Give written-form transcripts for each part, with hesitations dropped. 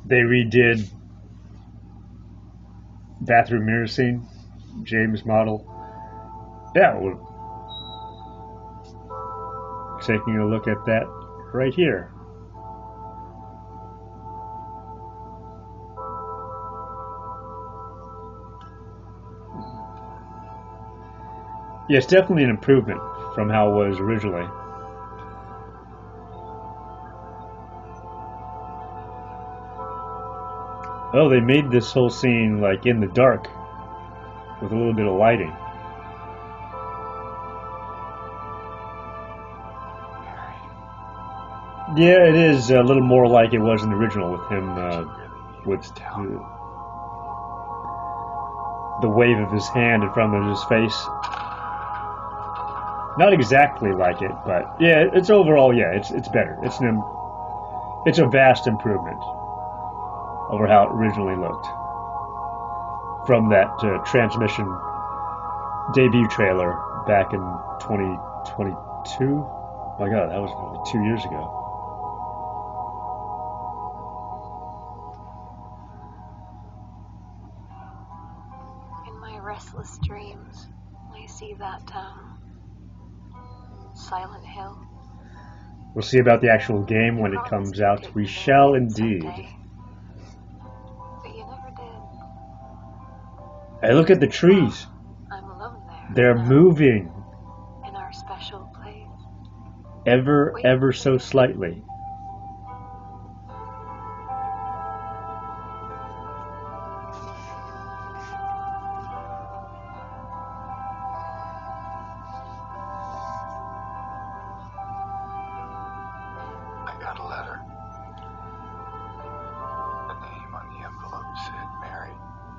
They redid bathroom mirror scene, James model. Yeah, we're taking a look at that right here. Yeah, it's definitely an improvement from how it was originally. Oh, they made this whole scene like in the dark with a little bit of lighting. Yeah, it is a little more like it was in the original with him with the wave of his hand in front of his face. Not exactly like it, but yeah, it's overall it's better. It's a vast improvement over how it originally looked from that transmission debut trailer back in 2022. My God, that was probably 2 years ago. In my restless dreams, I see that Silent Hill. We'll see about the actual game when it comes out. We shall indeed. But you never did. Hey, look at the trees. I'm alone there. They're moving. In our special place. Ever so slightly. I got a letter. The name on the envelope said Mary.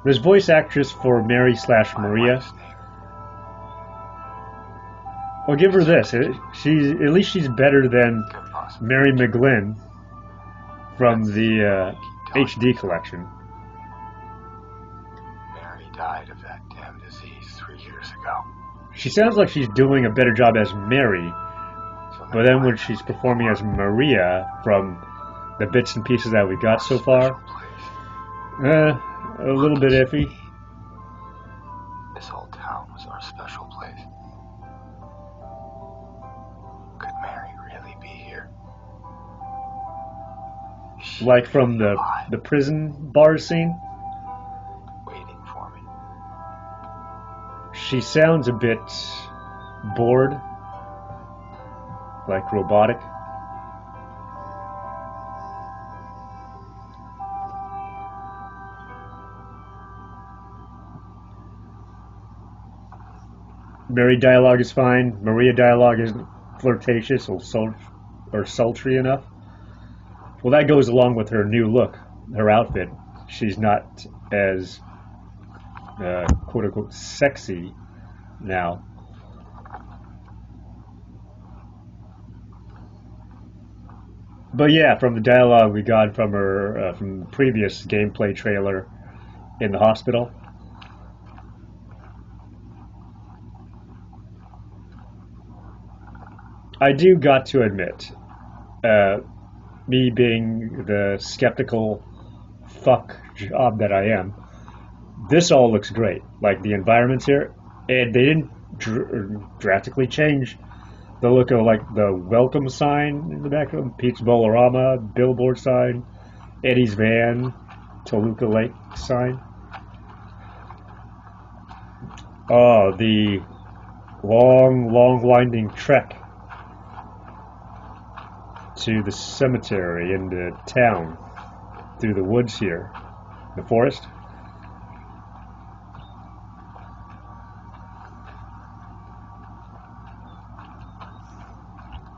There's voice actress for Mary/Maria. I'll give her this. At least she's better than Mary McGlynn from the HD collection. Mary died of that damn disease 3 years ago. She sounds like she's doing a better job as Mary, but then when she's performing as Maria from the bits and pieces that we got so far, a little bit iffy. This whole town was our special place. Could Mary really be here? Like from the prison bar scene? Waiting for me. She sounds a bit bored, like robotic. Mary dialogue is fine. Maria dialogue isn't flirtatious or sultry enough. Well, that goes along with her new look, her outfit. She's not as quote unquote sexy now. But yeah, from the dialogue we got from her from the previous gameplay trailer in the hospital, I do got to admit, me being the skeptical fuck job that I am, this all looks great. Like the environments here, and they didn't drastically change the look of like the welcome sign in the background, Pete's Bolorama, billboard sign, Eddie's van, Toluca Lake sign. Oh, the long winding trek to the cemetery in the town through the woods here, the forest.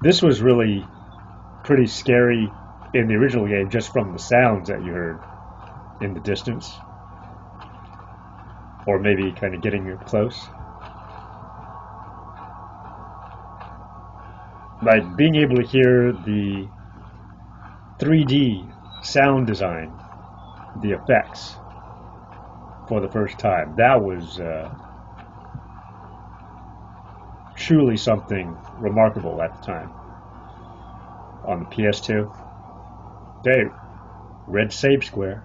This was really pretty scary in the original game just from the sounds that you heard in the distance, or maybe kind of getting close. Like being able to hear the 3D sound design, the effects for the first time, that was truly something remarkable at the time on the PS2. Red save square.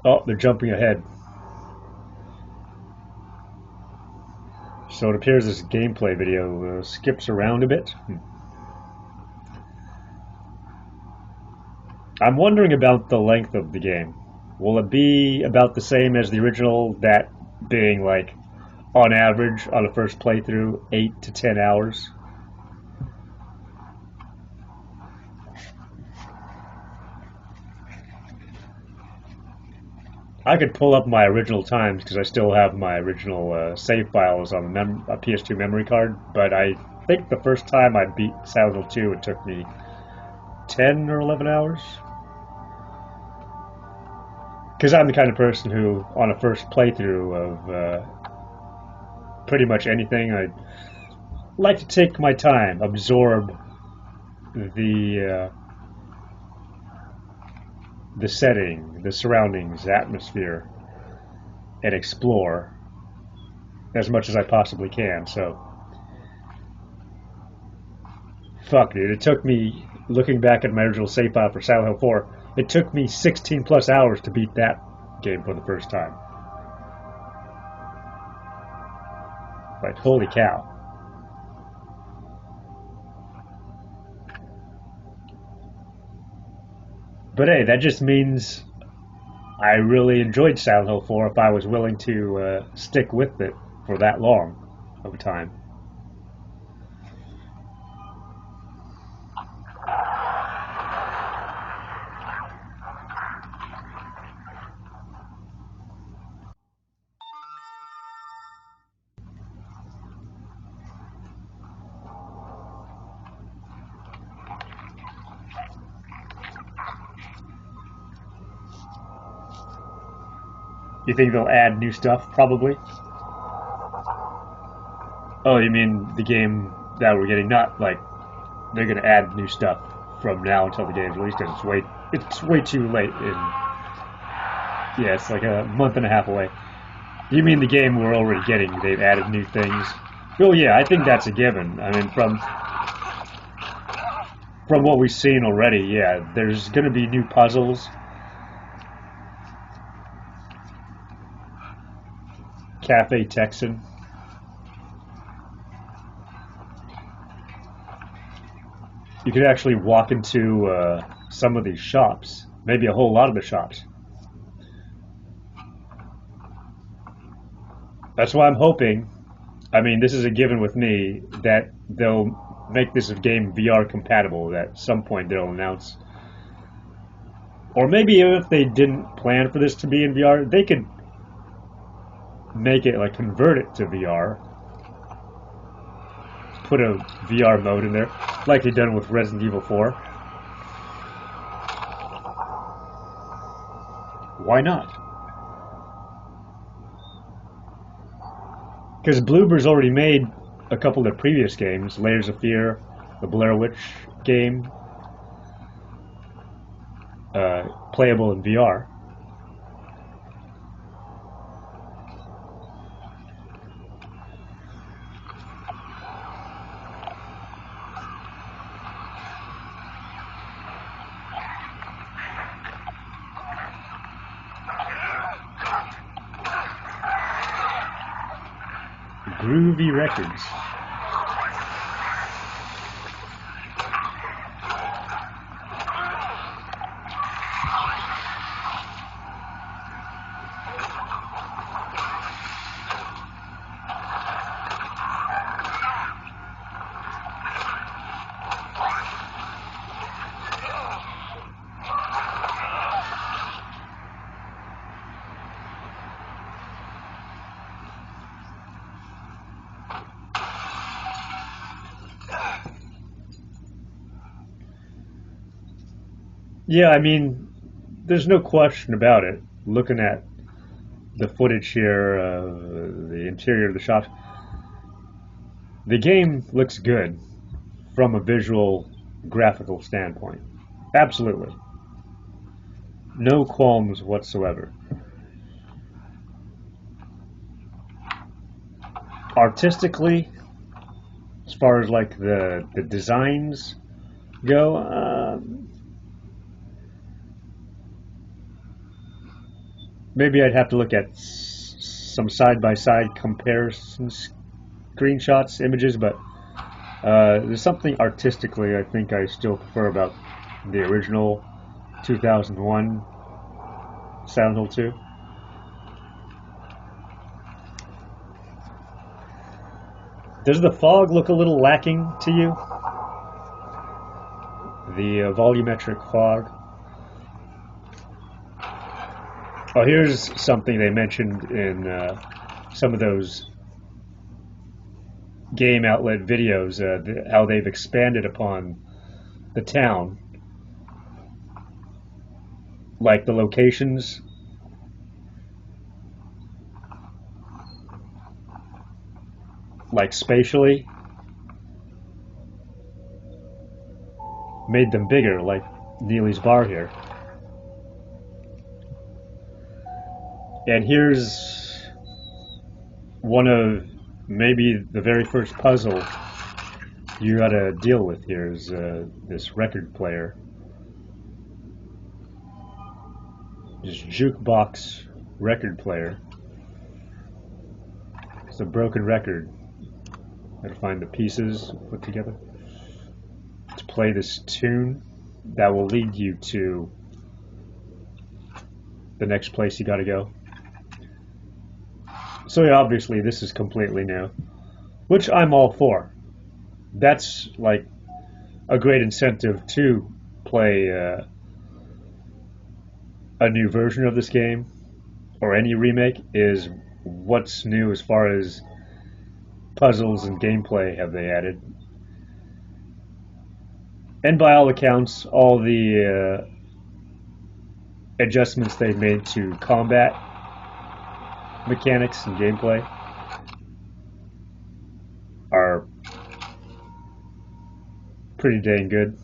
Oh, they're jumping ahead. So it appears this gameplay video skips around a bit. I'm wondering about the length of the game. Will it be about the same as the original, that being like, on average, on a first playthrough, 8 to 10 hours? I could pull up my original times because I still have my original save files on a PS2 memory card, but I think the first time I beat Silent Hill 2, it took me 10 or 11 hours. Because I'm the kind of person who, on a first playthrough of pretty much anything, I like to take my time, absorb the setting, the surroundings, the atmosphere, and explore as much as I possibly can. So, fuck, dude, it took me, looking back at my original save file for Silent Hill 4, it took me 16 plus hours to beat that game for the first time. Like, holy cow. But hey, that just means I really enjoyed Silent Hill 4 if I was willing to stick with it for that long of a time. You think they'll add new stuff? Probably. Oh, you mean the game that we're getting? Not like they're going to add new stuff from now until the game's released. It's way too late. Yeah, it's like a month and a half away. You mean the game we're already getting? They've added new things. Oh yeah, I think that's a given. I mean, from what we've seen already, yeah, there's going to be new puzzles. Cafe Texan. You could actually walk into some of these shops, maybe a whole lot of the shops. That's why I'm hoping, I mean, this is a given with me, that they'll make this game VR compatible, that at some point they'll announce. Or maybe if they didn't plan for this to be in VR, they could make it, like, convert it to VR. Put a VR mode in there, like they've done with Resident Evil 4. Why not? Because Bloober's already made a couple of previous games, Layers of Fear, the Blair Witch game, playable in VR. Groovy Records. Yeah, I mean, there's no question about it. Looking at the footage here, the interior of the shop, the game looks good from a visual, graphical standpoint. Absolutely. No qualms whatsoever. Artistically, as far as like the designs go, maybe I'd have to look at some side-by-side comparison screenshots, images, but there's something artistically I think I still prefer about the original 2001 Silent Hill 2. Does the fog look a little lacking to you? The volumetric fog. Oh, here's something they mentioned in some of those game outlet videos, how they've expanded upon the town. Like the locations. Like spatially. Made them bigger, like Neely's bar here. And here's one of maybe the very first puzzle you gotta deal with here is this record player. This jukebox record player. It's a broken record. Gotta find the pieces put together to play this tune that will lead you to the next place you gotta go. So yeah, obviously this is completely new, which I'm all for. That's like a great incentive to play a new version of this game or any remake, is what's new as far as puzzles and gameplay have they added. And by all accounts, all the adjustments they've made to combat mechanics and gameplay are pretty dang good.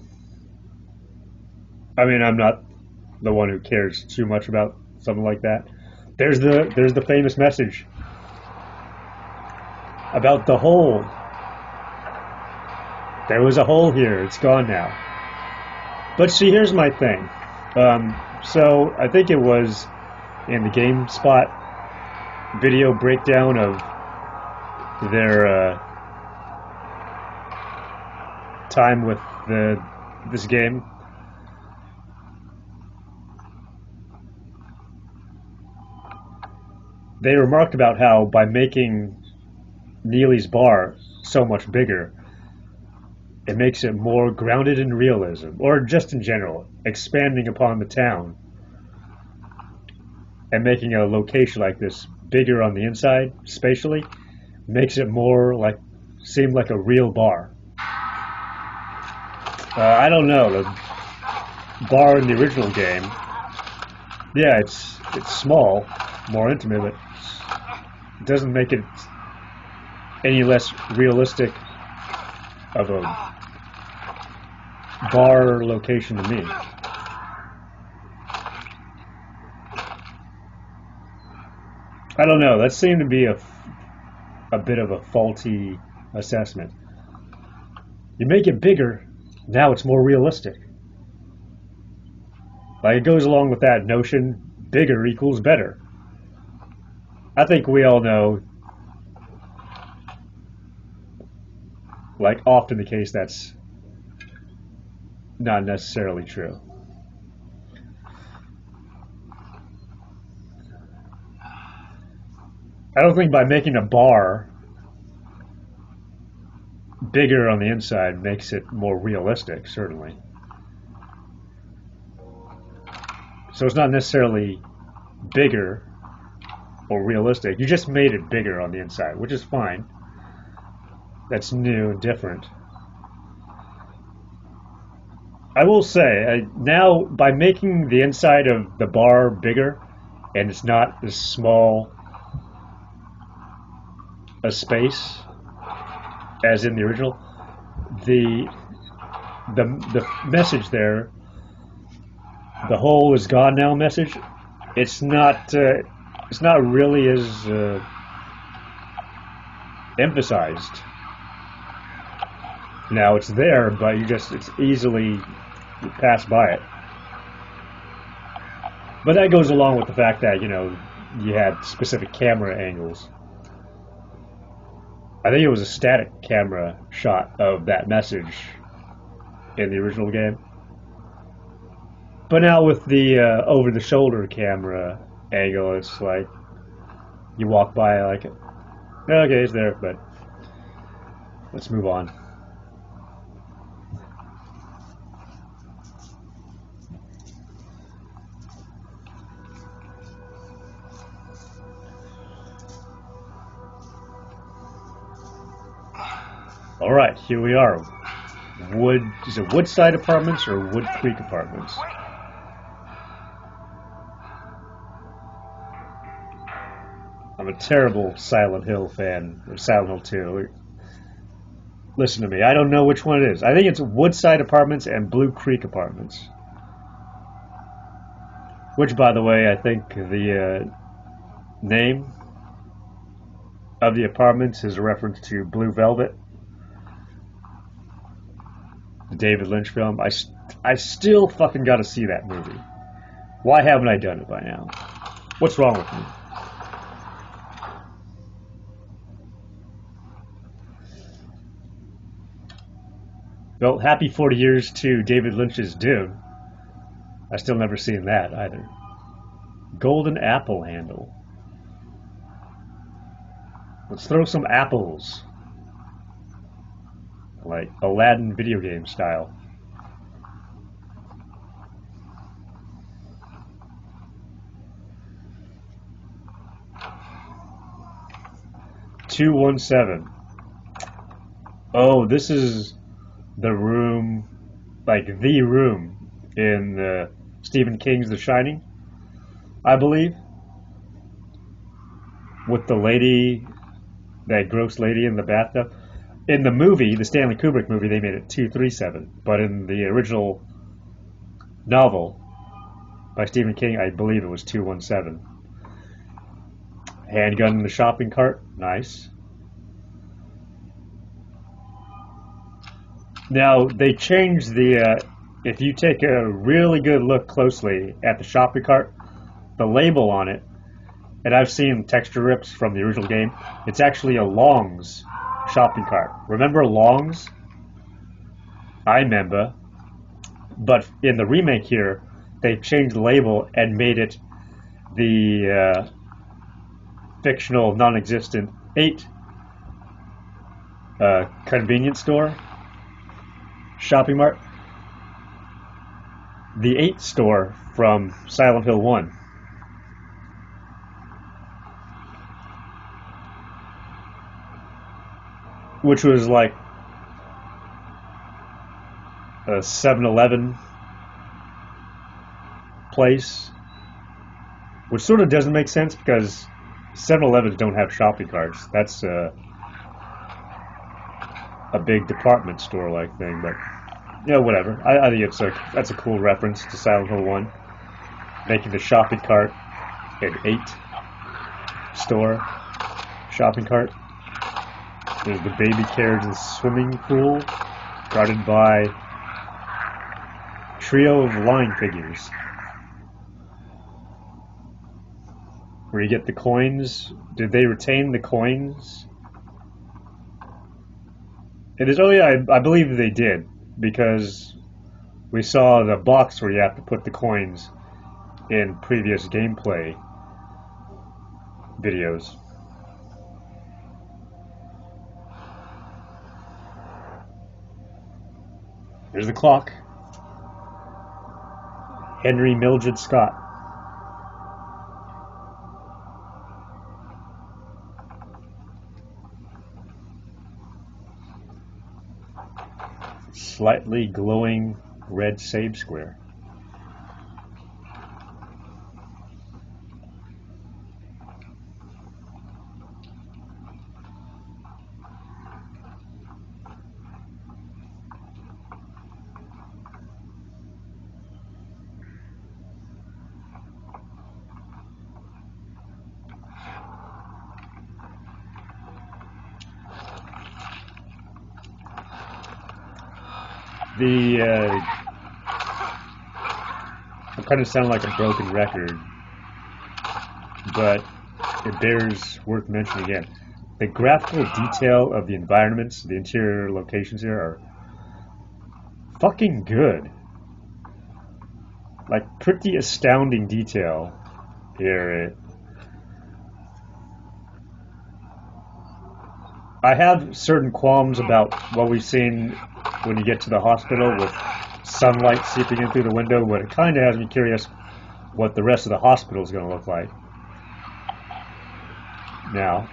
I mean, I'm not the one who cares too much about something like that. There's the famous message about the hole. There was a hole here. It's gone now. But see, here's my thing. So I think it was in the GameSpot video breakdown of their time with this game. They remarked about how by making Neely's bar so much bigger, it makes it more grounded in realism, or just in general, expanding upon the town and making a location like this bigger on the inside, spatially, makes it more like, seem like a real bar. I don't know, the bar in the original game, yeah, it's small, more intimate, but it doesn't make it any less realistic of a bar location to me. I don't know, that seemed to be a bit of a faulty assessment. You make it bigger, now it's more realistic. Like, it goes along with that notion, bigger equals better. I think we all know, like often the case, that's not necessarily true. I don't think by making a bar bigger on the inside makes it more realistic, certainly. So it's not necessarily bigger or realistic. You just made it bigger on the inside, which is fine. That's new and different. I will say, now by making the inside of the bar bigger, and it's not as small a space as in the original, the message there, the hole is gone now message, it's not really as emphasized. Now it's there, but it's easily, you pass by it. But that goes along with the fact that, you know, you had specific camera angles. I think it was a static camera shot of that message in the original game. But now with the over-the-shoulder camera angle, it's like you walk by like, okay, it's there, but let's move on. All right, here we are. Is it Woodside Apartments or Wood Creek Apartments? I'm a terrible Silent Hill fan, or Silent Hill 2. Listen to me, I don't know which one it is. I think it's Woodside Apartments and Blue Creek Apartments. Which, by the way, I think the name of the apartments is a reference to Blue Velvet, the David Lynch film. I still fucking gotta see that movie. Why haven't I done it by now? What's wrong with me? Well, happy 40 years to David Lynch's Dune. I still never seen that either. Golden apple handle. Let's throw some apples. Like Aladdin video game style. $217. Oh, this is the room, like the room in Stephen King's The Shining, I believe, with the lady, that gross lady in the bathtub. In the movie, the Stanley Kubrick movie, they made it 237, but in the original novel by Stephen King, I believe it was 217. Handgun in the shopping cart, nice. Now, they changed the, if you take a really good look closely at the shopping cart, the label on it, and I've seen texture rips from the original game, it's actually a Long's shopping cart. Remember Long's? I remember. But in the remake here, they changed the label and made it the fictional, non-existent 8 convenience store. Shopping mart. The 8 store from Silent Hill 1. Which was like a 7-Eleven place. Which sort of doesn't make sense because 7-Elevens don't have shopping carts. That's a big department store like thing, but yeah, whatever. I think that's a cool reference to Silent Hill 1, making the shopping cart an 8 store shopping cart. There's the baby carriage and swimming pool, guarded by trio of line figures, where you get the coins. Did they retain the coins? It is. Oh yeah, I believe they did, because we saw the box where you have to put the coins in previous gameplay videos. Here's the clock. Henry Mildred Scott. Slightly glowing red save square. The kind of sound like a broken record, but it bears worth mentioning again. The graphical detail of the environments, the interior locations here are fucking good. Like, pretty astounding detail here. I have certain qualms about what we've seen when you get to the hospital with sunlight seeping in through the window, but it kind of has me curious what the rest of the hospital is going to look like. Now,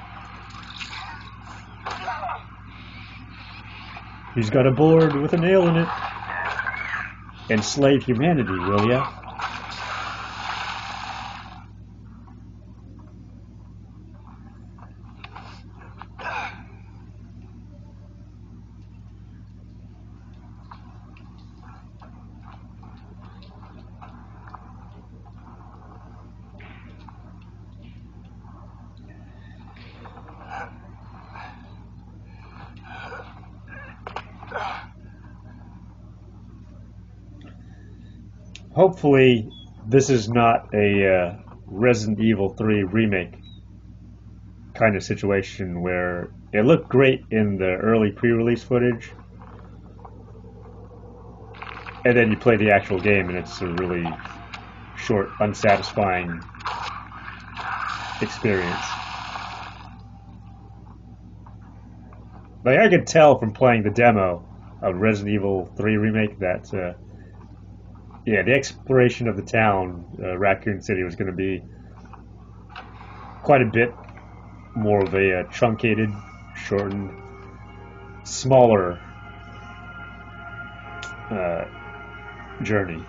he's got a board with a nail in it. Enslave humanity, will ya? Hopefully, this is not a Resident Evil 3 remake kind of situation where it looked great in the early pre-release footage, and then you play the actual game and it's a really short, unsatisfying experience. Like, I could tell from playing the demo of Resident Evil 3 Remake that yeah, the exploration of the town, Raccoon City, was going to be quite a bit more of a truncated, shortened, smaller journey.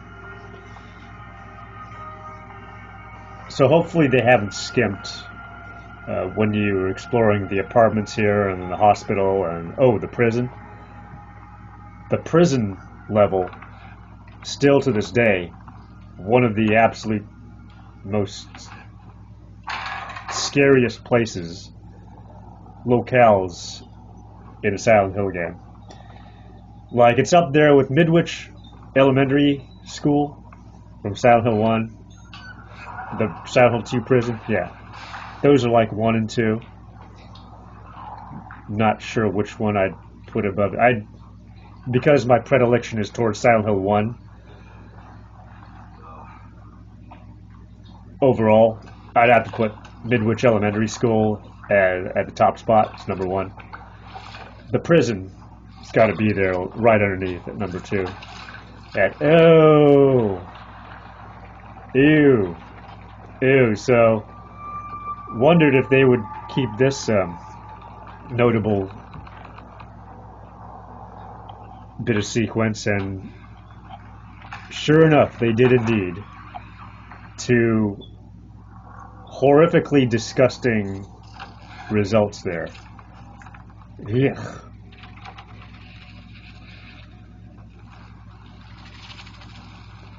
So hopefully they haven't skimped when you were exploring the apartments here and the hospital and, oh, the prison. The prison level, still to this day, one of the absolute most scariest places, locales in a Silent Hill game. Like, it's up there with Midwich Elementary School from Silent Hill 1, the Silent Hill 2 prison, yeah. Those are like 1 and 2. Not sure which one I'd put above it. Because my predilection is towards Silent Hill 1, overall, I'd have to put Midwich Elementary School at the top spot. It's number 1. The prison has got to be there right underneath at number 2. Ew. So, wondered if they would keep this notable bit of sequence, and sure enough, they did indeed. To horrifically disgusting results there. Yuck.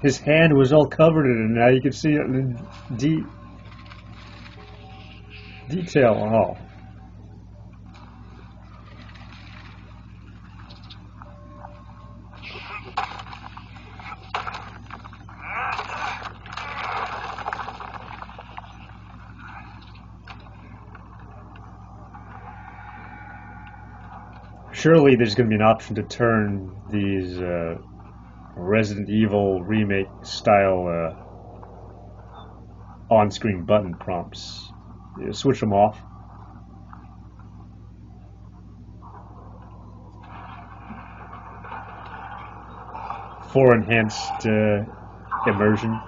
His hand was all covered in it, and now you can see it in detail. Oh. Surely there's going to be an option to turn these Resident Evil remake style on-screen button prompts. Switch them off. For enhanced immersion.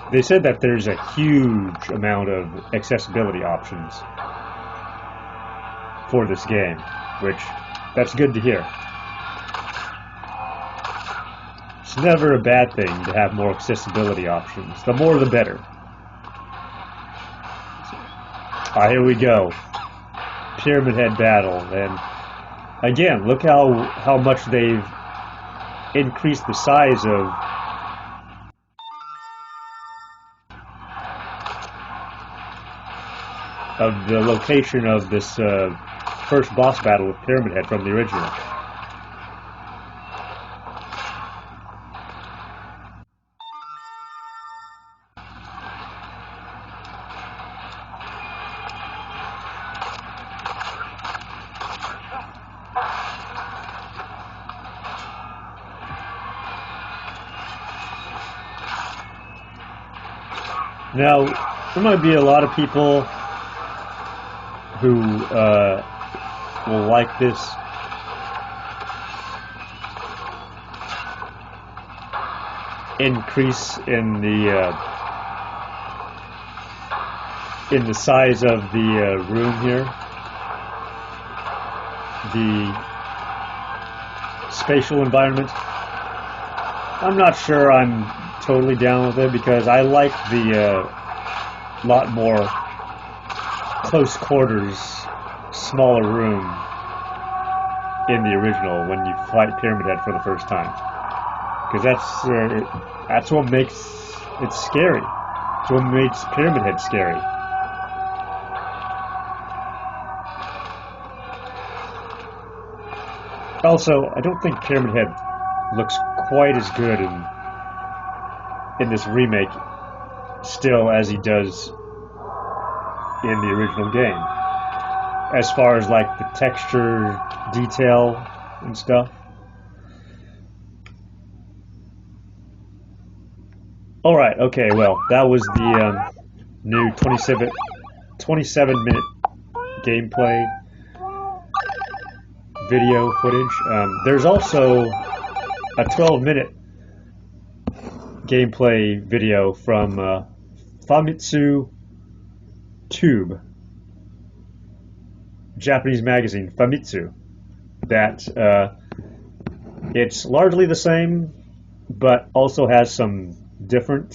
They said that there's a huge amount of accessibility options for this game, which, that's good to hear. It's never a bad thing to have more accessibility options. The more the better. Here we go. Pyramid Head battle. And again, look how much they've increased the size of of the location of this first boss battle with Pyramid Head from the original. Now, there might be a lot of people who will like this increase in the size of the room here, the spatial environment. I'm not sure I'm totally down with it because I like the lot more close quarters, smaller room in the original when you fight Pyramid Head for the first time, because that's what makes it scary. It's what makes Pyramid Head scary. Also, I don't think Pyramid Head looks quite as good in this remake still as he does in the original game, as far as like the texture detail and stuff. Alright, okay, well, that was the new 27 minute gameplay video footage. There's also a 12-minute gameplay video from Famitsu Tube, Japanese magazine Famitsu, that it's largely the same but also has some different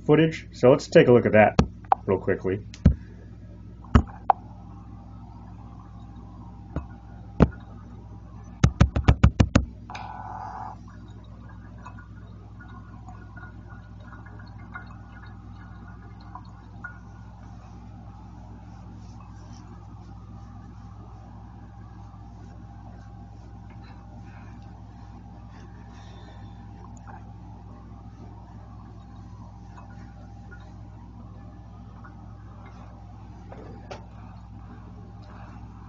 footage. So let's take a look at that real quickly.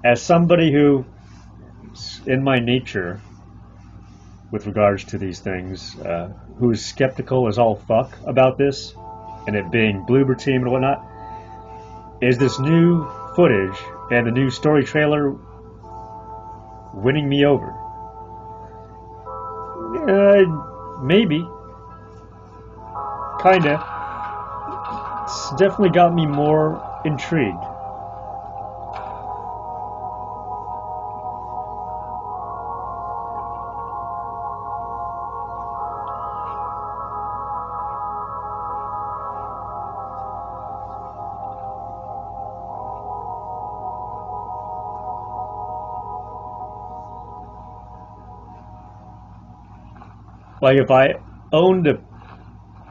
As somebody who, in my nature, with regards to these things, who's skeptical as all fuck about this, and it being Bloober Team and whatnot, is this new footage and the new story trailer winning me over? Maybe. Kinda. It's definitely got me more intrigued. Like, if I owned a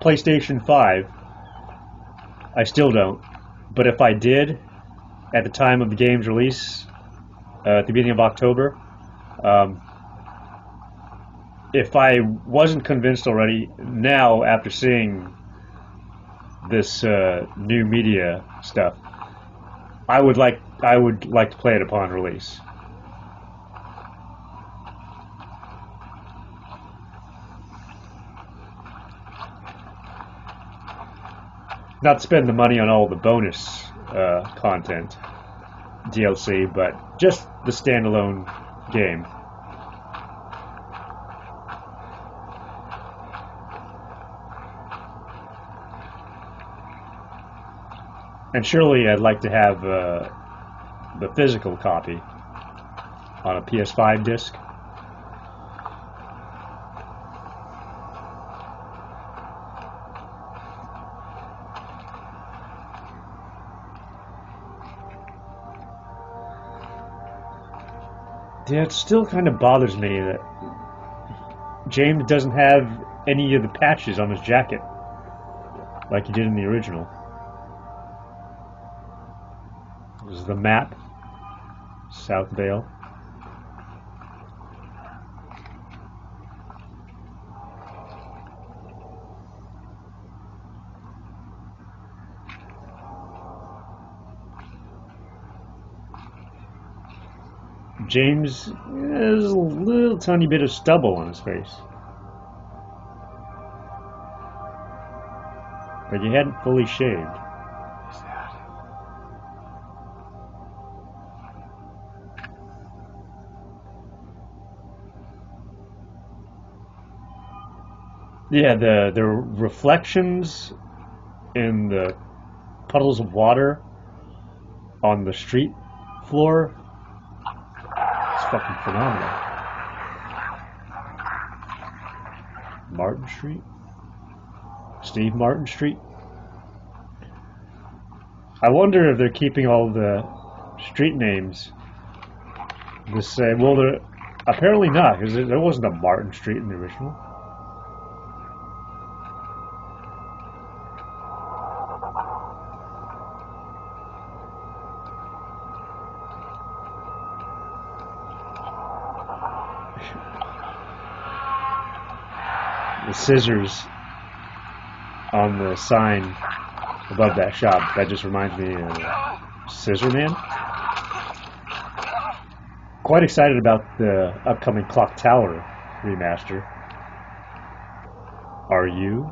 PlayStation 5, I still don't, but if I did, at the time of the game's release, at the beginning of October, if I wasn't convinced already, now, after seeing this new media stuff, I would like to play it upon release. Not spend the money on all the bonus content, DLC, but just the standalone game. And surely I'd like to have the physical copy on a PS5 disc. Yeah, it still kind of bothers me that James doesn't have any of the patches on his jacket like he did in the original. This is the map. South Vale. James has a little tiny bit of stubble on his face. Like he hadn't fully shaved. What is that? Yeah, the reflections in the puddles of water on the street floor. It's fucking phenomenal. Martin Street? Steve Martin Street? I wonder if they're keeping all the street names the same. Well, they're apparently not, because there wasn't a Martin Street in the original. The scissors on the sign above that shop, that just reminds me of Scissor Man. Quite excited about the upcoming Clock Tower remaster. Are you?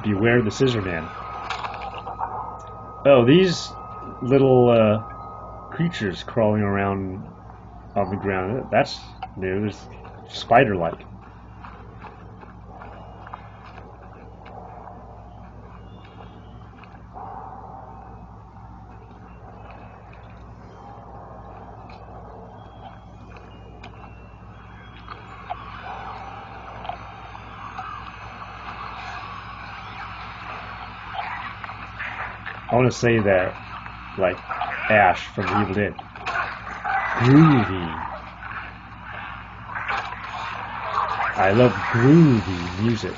Beware the Scissor Man. Oh, these little creatures crawling around on the ground. That's new. There's spider-like. I want to say that, like Ash from Evil Dead. Groovy. I love groovy music.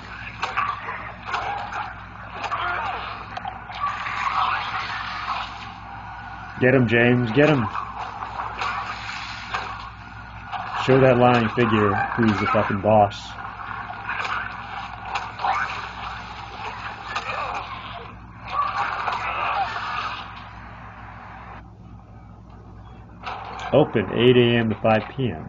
Get him, James, get him. Show that lying figure who's the fucking boss. Open 8 a.m. to 5 p.m.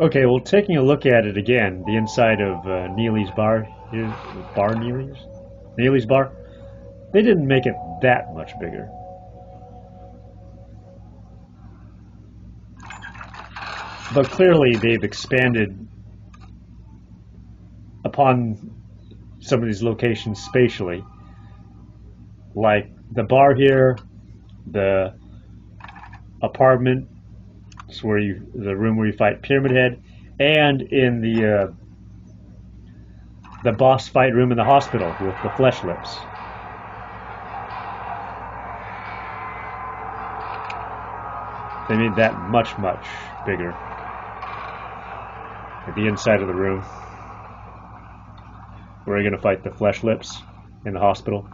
Okay, well, taking a look at it again, the inside of Neely's bar, here's bar Neely's bar. They didn't make it that much bigger. But clearly they've expanded upon some of these locations spatially. Like the bar here, the apartment, where the room where you fight Pyramid Head, and in the boss fight room in the hospital with the flesh lips. They made that much, much bigger. At the inside of the room, where you're gonna fight the flesh lips in the hospital.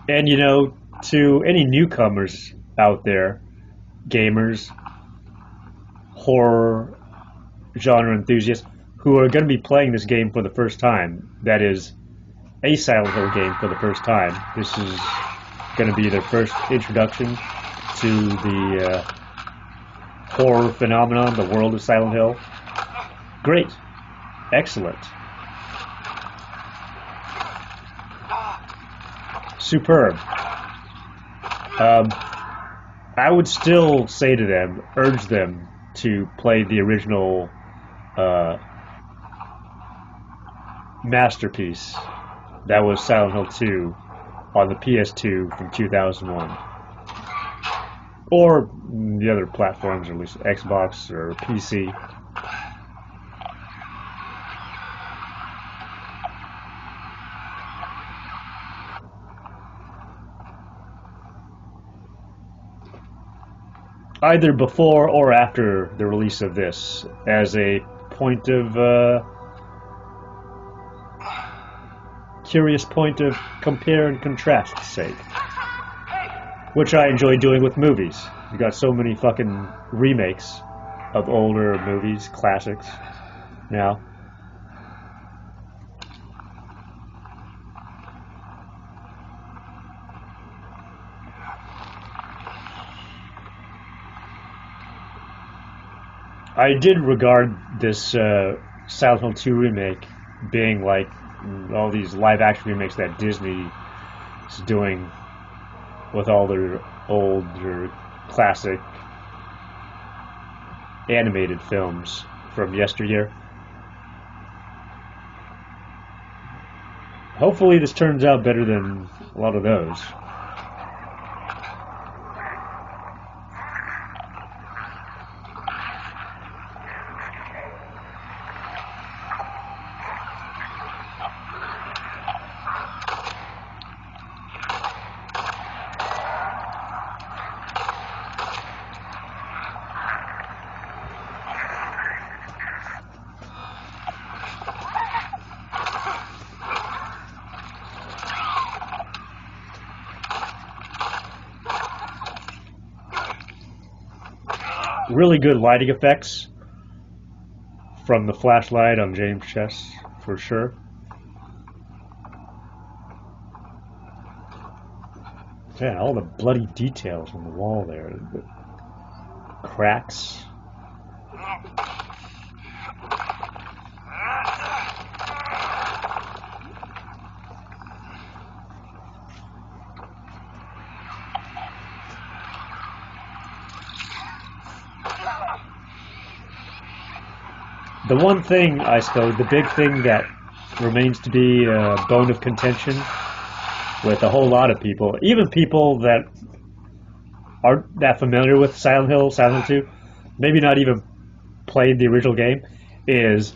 And you know, to any newcomers out there, gamers, horror genre enthusiasts, who are going to be playing this game for the first time, that is, a Silent Hill game for the first time, this is going to be their first introduction to the horror phenomenon, the world of Silent Hill. Great. Excellent. Superb. I would still say to them, urge them to play the original masterpiece That was Silent Hill 2 on the PS2 from 2001. Or the other platforms, or at least Xbox or PC. Either before or after the release of this, as a point of curious point of compare and contrast sake, which I enjoy doing with movies. You got so many fucking remakes of older movies, classics now. I did regard this Silent Hill 2 remake being like all these live action remakes that Disney is doing with all their older classic animated films from yesteryear. Hopefully this turns out better than a lot of those. Really good lighting effects from the flashlight on James' chest, for sure. Yeah, all the bloody details on the wall there. The cracks. The one thing, I suppose, the big thing that remains to be a bone of contention with a whole lot of people, even people that aren't that familiar with Silent Hill, Silent Hill 2, maybe not even played the original game, is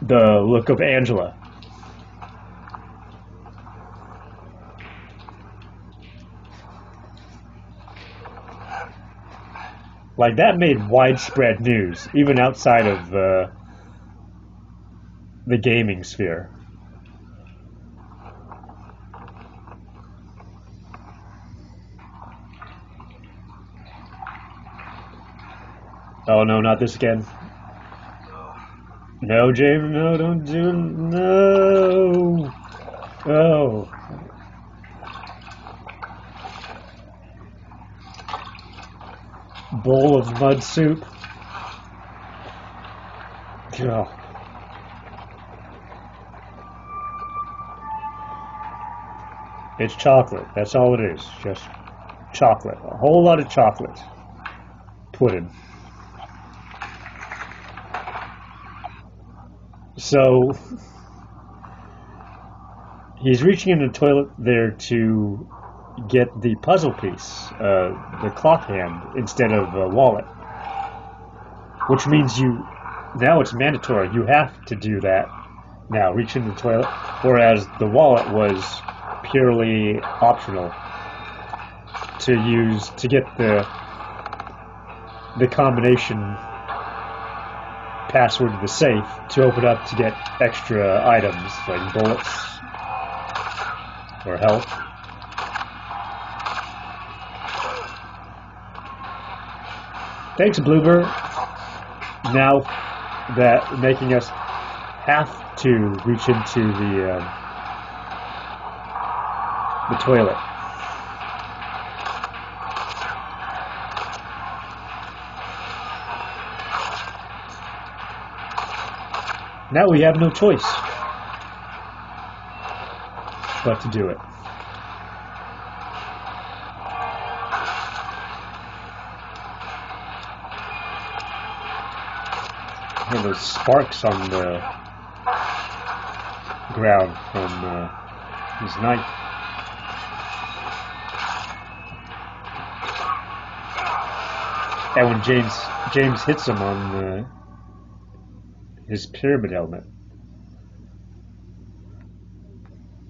the look of Angela. Like, that made widespread news, even outside of the gaming sphere. Oh no, not this again. No, James, no, don't do it. No. Oh. Bowl of mud soup. Oh. It's chocolate. That's all it is. Just chocolate. A whole lot of chocolate. Pudding. So he's reaching in the toilet there to get the puzzle piece, the clock hand, instead of a wallet. Which means now it's mandatory. You have to do that now, reach in the toilet. Whereas the wallet was purely optional to use to get the combination password to the safe to open up to get extra items like bullets or health. Thanks, Bloober. Now that making us have to reach into the toilet. Now we have no choice but to do it. Hear those sparks on ground from his knife. And when James hits him on his pyramid helmet.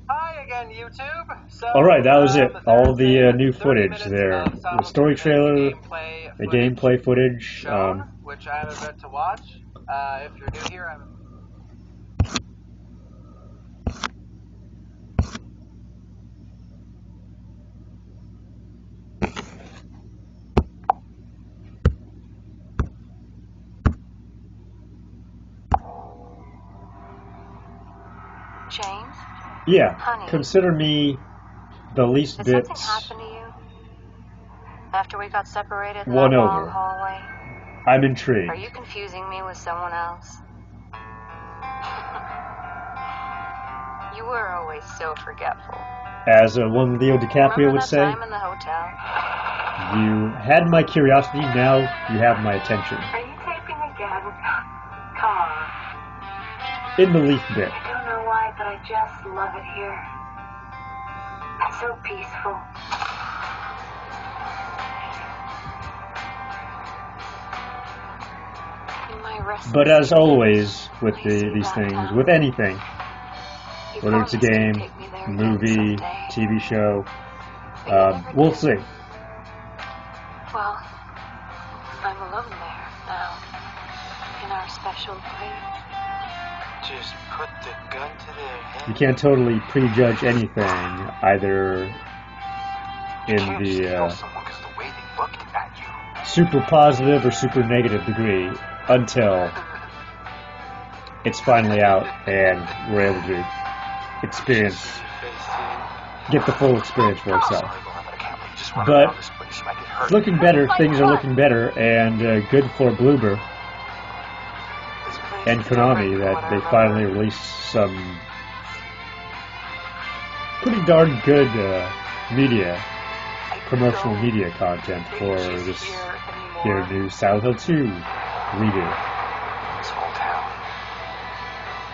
Hi again, YouTube. So, All right, that was it. All the there's new 30 footage minutes there. of The Silent story Hill trailer, gameplay the gameplay footage. shown, which I haven't been to watch. If you're new here, I'm. James? Yeah, Honey. consider me the least Did bit something happen to you? After we got separated in won that long over. hallway? I'm intrigued. Are you confusing me with someone else? You were always so forgetful. As one Leo DiCaprio Remember would that say, time in the hotel? you had my curiosity, now you have my attention. Are you taping again? Come on. In the leaf bit. I don't know why, but I just love it here. It's so peaceful. In my restless But as dreams, always with I see these that things, town. with anything, You whether it's a promised game, you'd take me there again movie, someday. TV show, But you never we'll did. see. Well, I'm alone there now, in our special place. Just put the gun to their head. You can't totally prejudge anything, either You in can't just kill the someone because the way they looked at you. super positive or super negative degree until it's finally out and we're able to experience, get the full experience for yourself. Sorry, Lauren, but I can't let you just run But around this place. You might get hurt. it's looking better, things are looking better, and good for Bloober This place and is different Konami from that what I they remember. finally released some pretty darn good media, promotional media content for this here new Silent Hill 2 reboot. This whole town.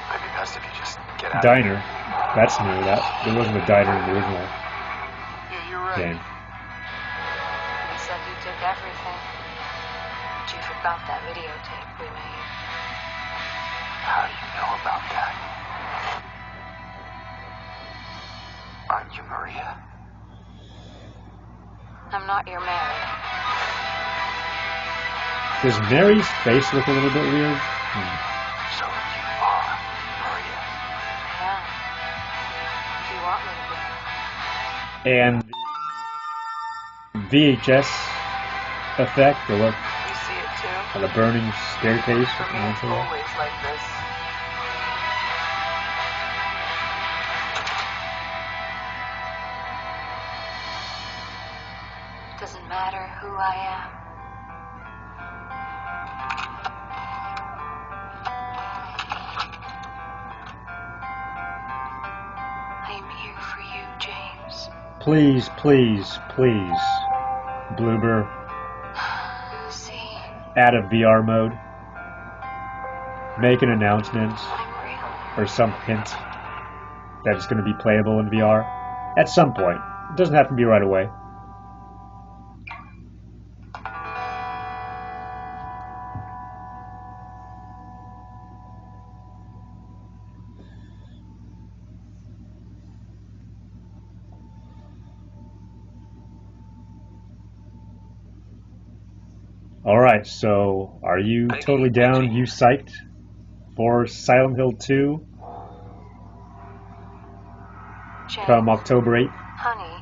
Might be best if you just get out. Diner, that's new. That there wasn't a diner in the original Yeah, you're right. game. You said you took everything, but you forgot that videotape we made. How do you know about that? Aren't you Maria? I'm not your Mary. Does Mary's face look a little bit weird? So you are Maria. Yeah. If you want me to be. And VHS effect, the look You see it too? on the burning staircase. For me, it's always like this. It doesn't matter who I am. I am here for you, James. Please, please, please, Bloober, See, out of VR mode. Make an announcement I'm real. or some hint that it's going to be playable in VR at some point. It doesn't have to be right away. Alright, so are you totally down? You psyched for Silent Hill 2 James, come October 8th? honey,